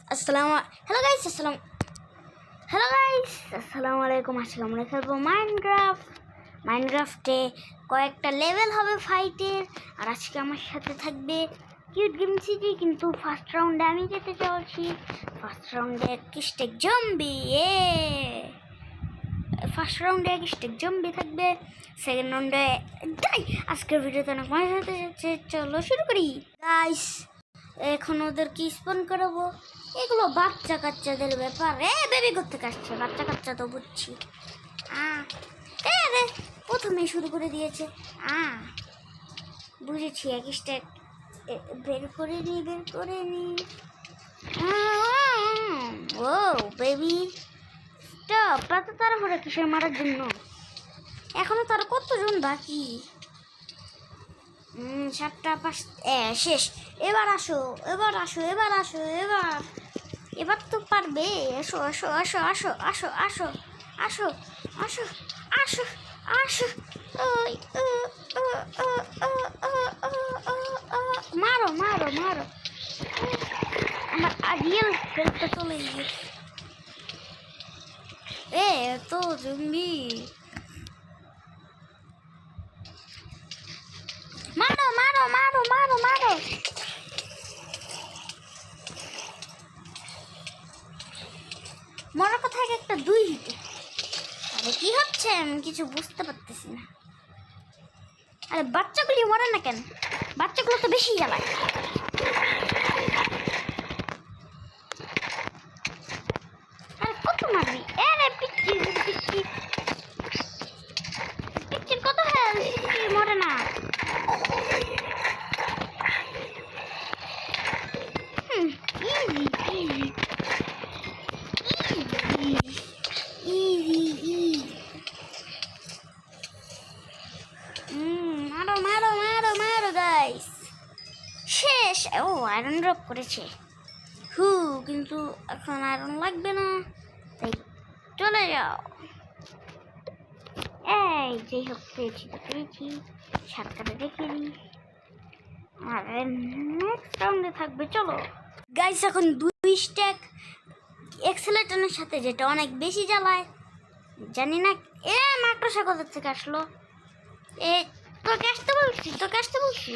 আসসালামু আলাইকুম। আজকে আমরা খেলবো মাইনক্রাফটে কয়েকটা লেভেল হবে ফাইটের। আর আজকে আমার সাথে থাকবে কিউট গেম সিটি। কিন্তু ফার্স্ট রাউন্ডে আমি যেতে চলছি। ফার্স্ট রাউন্ডে এক স্টেক জম্বি থাকবে। সেকেন্ড রাউন্ডে আজকের ভিডিওতে অনেক মজা হতে যাচ্ছে। চলো শুরু করি গাইস। এখন ওদেরকে স্পন করাবো। এগুলো বাচ্চা কাচ্চাদের ব্যাপার। বেবি করতে আসছে, বাচ্চা কাচ্চা তো বুঝছি। রে প্রথমে শুরু করে দিয়েছে। বুঝেছি, এক স্টেক বের করে নি। ও বেবি স্টপ। এত তাড়াহুড়া কিসের মারার জন্য? এখনো তার কতজন বাকি? 7টা 5 শেষ। এবার তো পারবে। আসো। মারো। আমার রিয়েল খেলতে চলে গিয়েছে। তো জম্বি মারো। মরার কথা একটা 2 হিটে। আরে কি হচ্ছে? আমি কিছু বুঝতে পারতেছি না। আরে বাচ্চাগুলি মরে না কেন? বাচ্চাগুলো তো বেশি জ্বালায়। আরে কত মারবি? পিচ্চির কত মরে না। মারো গাইস। শেষ। আয়রন ড্রপ করেছে। কিন্তু এখন আয়রন লাগবে না, তাই চলে যাও। যাই হোক, পেয়েছি। সাতটাতে দেখে নিই। আর নেক্সট রাউন্ডে থাকবে। চলো গাইস, এখন 2 স্ট্যাক এক্সেলেটনের সাথে, যেটা অনেক বেশি জ্বালায়। জানি না মাকড়সা কোথা থেকে আসলো। তোকে আসতে বলছি।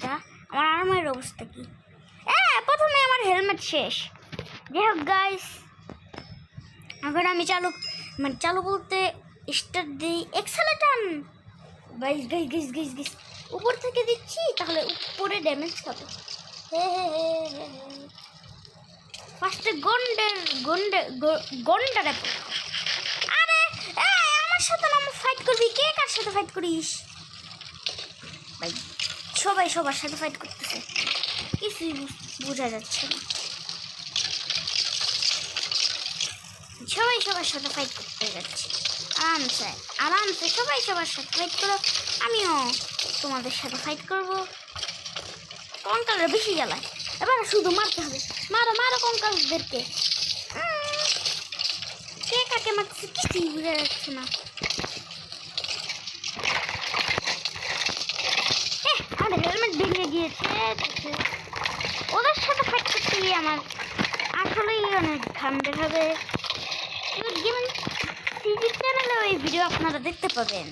যা, আমার আর্মারের অবস্থা কি? প্রথমে আমার হেলমেট শেষ। যাই হোক গাইস, এখন আমি চালু বলতে স্টার্ট দিই। এক্সেলেটন গাইস উপর থেকে দিচ্ছি, তাহলে উপরে ড্যামেজ খাবে। ফার্স্টে গন্ডারে। আরে আমার সাথে আমার ফাইট করবি? কে কার সাথে ফাইট করিস ভাই? সবাই সবার সাথে ফাইট করতেছে, কিছুই বোঝা যাচ্ছে না। সবাই সবার সাথে ফাইট করতে যাচ্ছে। আরামসে সবাই সবার সাথে ফাইট করো। আমিও তোমাদের সাথে ফাইট করবো। কঙ্কালরা বেশি জ্বালায়। এবার শুধু মারতে হবে। মারো কঙ্কালদেরকে। কে কাকে মারতেছে কিছুই বোঝা যাচ্ছে না। আমার হেলমেট ভেঙে গিয়েছে। ওদের সাথে ফাইট করতে গিয়ে আমার আসলেই অনেক ঘাম দেখাবে। গেমিং সিজি চ্যানেলে ওই ভিডিও আপনারা দেখতে পাবেন।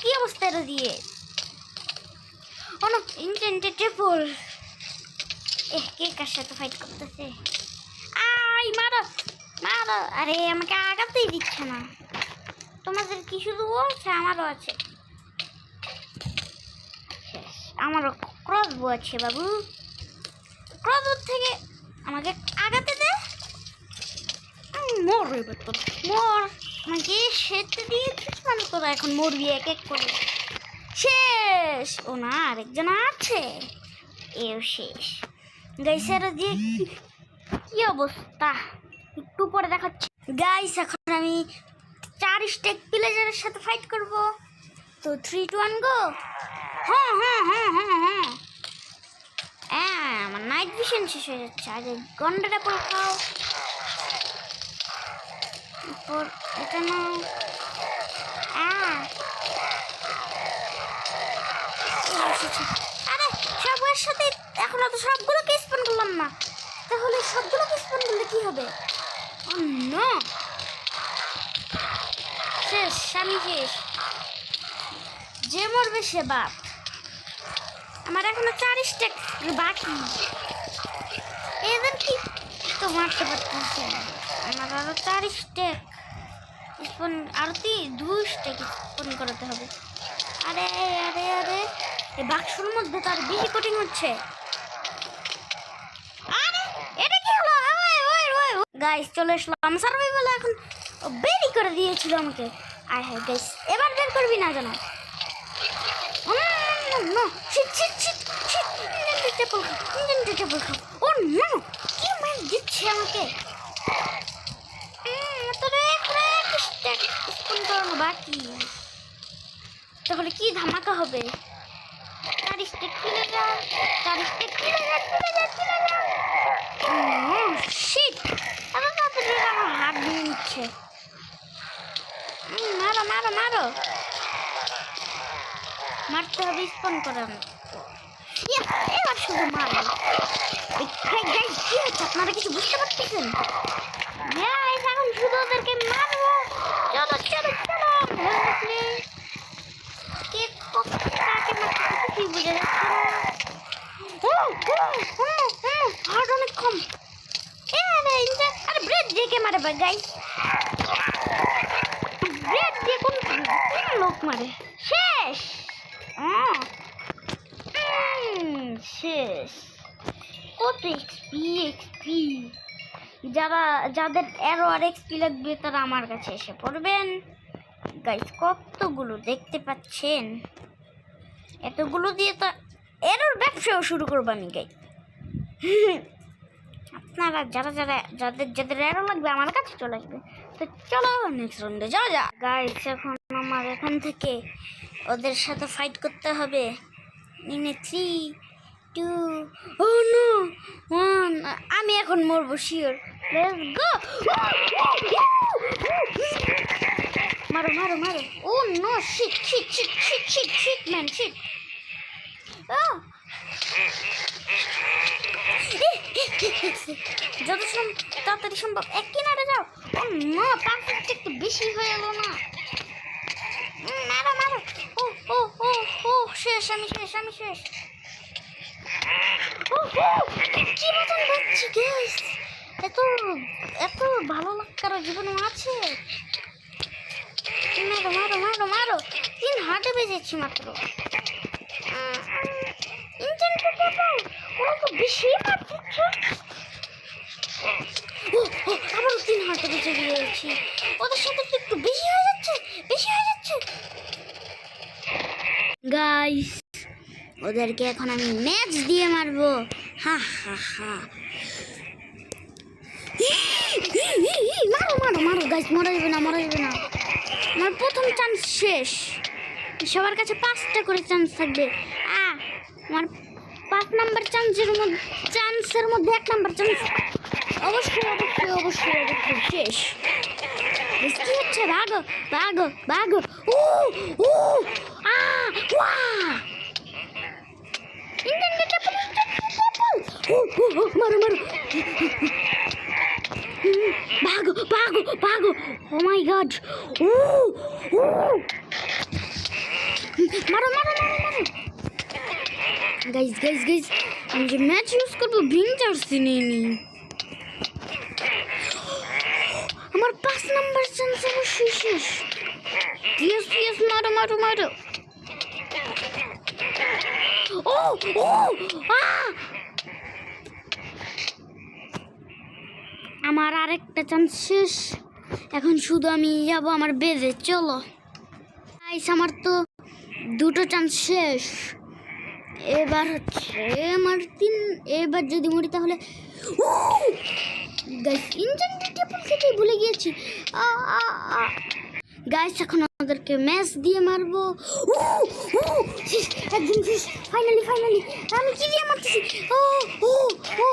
কি অবস্থা এটা দিয়ে? অনেক ইন্টেন্টেবল। কে কার সাথে ফাইট করতেছে? মারো। আরে আমাকে আগাতেই দিচ্ছে না। তোমাদের কি শুধু বলছে? আমারও আছে। আমারও ক্রসবো আছে বাবু। ক্রসবো থেকে আমাকে আগাতে দে। মর আমাকে সেতে দিয়েছিস মানে তোরা এখন মরবি এক করে। শেষ। না, আরেকজন আছে। শেষ গাইসের দিয়ে কি অবস্থা একটু পরে দেখাচ্ছি। গাইস, এখন আমি 4 স্টেক প্লেয়ারের সাথে ফাইট করব। তো 3 2 1 গো। আমার নাইট ভিশন শেষ হয়ে যাচ্ছে। আগে গন্ডাটা পরে খাও। এটা নাও। আরে সবার সাথে এখনো তো সবগুলোকে স্পন করলাম না। তাহলে সবগুলোকে স্পন করলে কি হবে? ও নো, শেষ, আমি শেষ। যে মরবে সে বাপ। আমার এখনো 4 স্টেক বাকি। এদের কি তো মারতে পারতেছে না। আমার আরো 4 স্টেক স্পন, আরো 2 স্টেক স্পন করাতে হবে। আরে আরে আরে, এই বাক্সর মধ্যে তার বেশি কোটিং হচ্ছে। আরে এটা কি হলো? গাইস চলে আসলাম সার্ভাইভালে। এখন বেরি করে দিয়েছিল আমাকে। আয় হ্যাঁ গাইস, এবার বের করবি না জানো। No shit shit shit shit, injectable খাও। ও নো, কি মার দিচ্ছে আমাকে। তোর এক স্টেক স্পন করানো বাকি। তাহলে কি ধামাকা হবে? 4 স্টেক কিনে যা, 4 স্টেক কিনে যা। শিট, আমার তাড়াতাড়ি আমার হাত দিয়ে নিচ্ছে। মারো মারো মারো, মারতে হবে স্পন করানো। এবার শুধু মারো। গাইস কি হচ্ছে আপনারা কিছু বুঝতে পারতেছেন? গাইস এখন শুধু ওদেরকে মারবো। চলো চলো চলো, কে কাকে মারতে কিছুই বুঝে যাচ্ছে না। হার্ট অনেক কম। আরে ব্রেড দিয়ে কে মারে ভাই? গাইস ব্রেড দিয়ে কোন লোক মারে? শেষ, শেষ। কত এক্সপি। যাদের এরো আর এক্সপি লাগবে তারা আমার কাছে এসে পড়বেন। গাইস কতগুলো দেখতে পাচ্ছেন, এতগুলো দিয়ে তো এরোর ব্যবসাও শুরু করবো আমি। গাইস আপনারা যাদের এরো লাগবে আমার কাছে চলে আসবে। তো চলো নেক্সট রাউন্ডে যাওয়া যাক। গাইস এখন আমার এখান থেকে ওদের সাথে ফাইট করতে হবে। 3, 2, ও নো 1। আমি এখন মরবো শিওর। লেটস গো, মারো মারো মারো। Oh no shit shit shit shit shit shit man shit. যত তাড়াতাড়ি সম্ভব এক কিনারে যাও। ও নো, পারফেক্ট একটু বেশি হয়ে গেল না। মারো মারো। ও ও ও ও শেষ, আমি শেষ, আমি শেষ। কি মতন বাচ্চি গাইস, এত এত ভালো লাগার জীবনে আছে। মারো মারো মারো মারো, 3 হার্টে বেজেছি মাত্র। ওরা তো বেশি মারছে। আবারও 3 হার্টে বেজে গিয়েছি। ওদের সাথে তো একটু বেশি হয়ে যাচ্ছে, বেশি হয়ে যাচ্ছে। গাইস ওদেরকে এখন আমি ম্যাচ দিয়ে মারবো। হা হা হা, মারো মারো মারো গাইস, মরা যাবে না, মরা যাবে না। আমার প্রথম চান্স শেষ। সবার কাছে 5টা করে চান্স থাকবে। আমার 5 নাম্বার চান্সের মধ্যে 1 নাম্বার চান্স অবশ্যই অবশ্যই অবশ্যই অবশ্যই শেষ। কি হচ্ছে? ভাগো ভাগো ভাগো। ও ও ওয়া, মারো মারো, ভাগো ভাগো ভাগো। ও মাই গড, ও ও মারো মারো মারো মারো। গাইস গাইস গাইস, আমি যে ম্যাচ ইউজ করবো ভিঞ্জার্সি নিয়ে নি। আমার 5 নাম্বার চান্স অবশ্যই শেষ। ইয়েস ইয়েস, মারো মারো মারো। ও ও আমার আরেকটা চান্স শেষ। এখন শুধু আমি যাবো আমার বেজে। চলো গাইস, আমার তো 2টো চান্স শেষ। এবার হচ্ছে আমার 3। এবার যদি মরি তাহলে গাইস ইনজেন্টেবল থেকেই ভুলে গিয়েছি। গাইস এখন আমাদেরকে ম্যাচ দিয়ে মারবো। একদম শেষ, ফাইনালি ফাইনালি। আমি কি দিয়ে মারতেছি? ও ও ও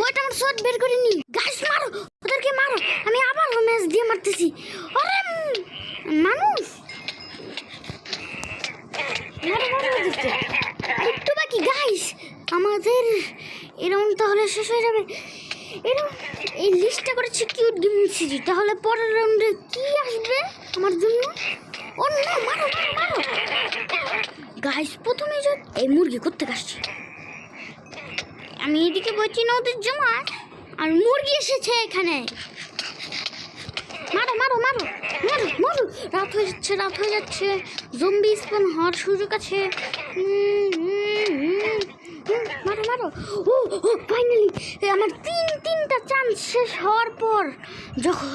ওটা আমার শট বের করিনি। গাইস মারো, ওদেরকে মারো। আমি আবার ম্যাচ দিয়ে মারতেছি। আরে মানুষ, মারো মারো ওদেরকে। একটু বাকি গাইস, আমাদের এরকম তাহলে শেষ হয়ে যাবে। এই লিস্টটা করেছি কিউট গেমিং সিজি, তাহলে পরের রাউন্ডে কি আসবে আমার জন্য? ও না, মারো মারো মারো গাইস। প্রথমে যে এই মুরগি করতে আসছে, আমি এদিকে বলছি না ওদের জমা, আর মুরগি এসেছে এখানে। মারো মারো মারো মারো মারো, রাত হয়ে যাচ্ছে, রাত হয়ে যাচ্ছে, জম্বি স্পন হওয়ার সুযোগ আছে। মারো মারো। ও ও ফাইনালি আমার তিনটা চান্স শেষ হওয়ার পর, যখন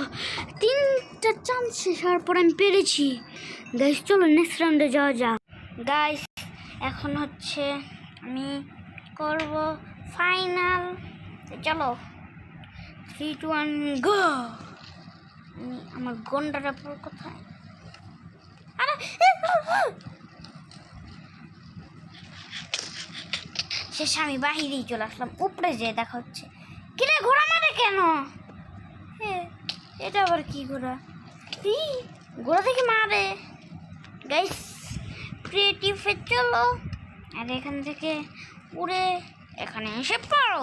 তিনটা চান্স শেষ হওয়ার পর আমি পেরেছি। গাইস চলো নেক্সট রাউন্ডে যাওয়া যাক। গাইস এখন হচ্ছে আমি করব ফাইনাল, চলো 3 2 1 গো। আমার গন্ডাটা পুরো কোথায়? আরে শেষে আমি বাহিরেই চলে আসলাম, উপরে যেয়ে দেখা হচ্ছে। কিরে ঘোড়া মারে কেন? এটা আবার কি ঘোড়া? ঘোড়া থেকে মারে। গাইস ক্রিয়েটিভে চলো, আর এখান থেকে উড়ে এখানে এসে পড়ো।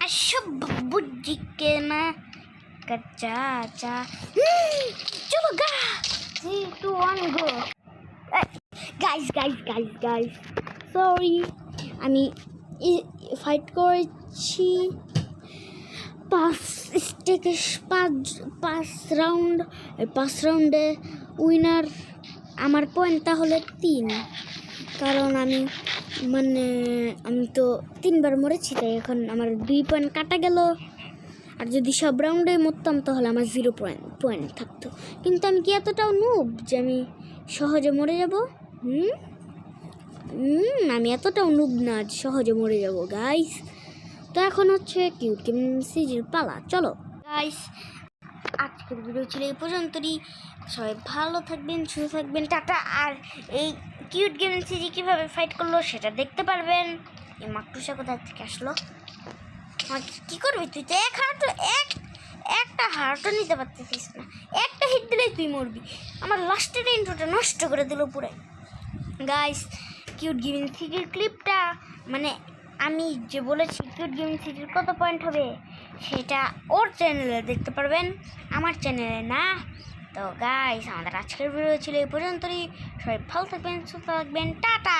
আসব বুদ্ধি কে না কাচ্চা চা। চলো গা 3 2 1 go. Guys guys guys guys sorry, আমি ফাইট করেছি 5 রাউন্ড। 5 রাউন্ডে উইনার আমার পয়েন্ট তাহলে 3, কারণ আমি তো 3বার মরেছি, তাই এখন আমার 2 পয়েন্ট কাটা গেল। আর যদি সব রাউন্ডে মরতাম তাহলে আমার 0 পয়েন্ট থাকতো। কিন্তু আমি কি এতটাও নুব যে আমি সহজে মরে যাব? আমি এতটাও নুব না যে সহজে মরে যাব গাইস। তো এখন হচ্ছে কিউট গেমিং সিজির পালা, চলো গাইস। আজকের ভিডিও ছিল এই পর্যন্তই। সবাই ভালো থাকবেন, সুস্থ থাকবেন, টাটা। আর এই কিউট গেমিং সিজি কীভাবে ফাইট করলো সেটা দেখতে পারবেন। এই মাকটুসা কোথা থেকে আসলো? কী করবি তুই? তো একটা হার্টও নিতে পারতেছিস না, একটা হিট দিলেই তুই মরবি। আমার লাস্টের ইন্ট্রোটা নষ্ট করে দিল পুরো। গাইস কিউট গেমিং সিটির ক্লিপটা, আমি যে বলেছি কিউট গেমিং সিটির কত পয়েন্ট হবে সেটা ওর চ্যানেলে দেখতে পারবেন, আমার চ্যানেলে না। তো গাইস আমাদের আজকের ভিডিও ছিল এই পর্যন্তই। সবাই ভালো থাকবেন, সুস্থ থাকবেন, টাটা।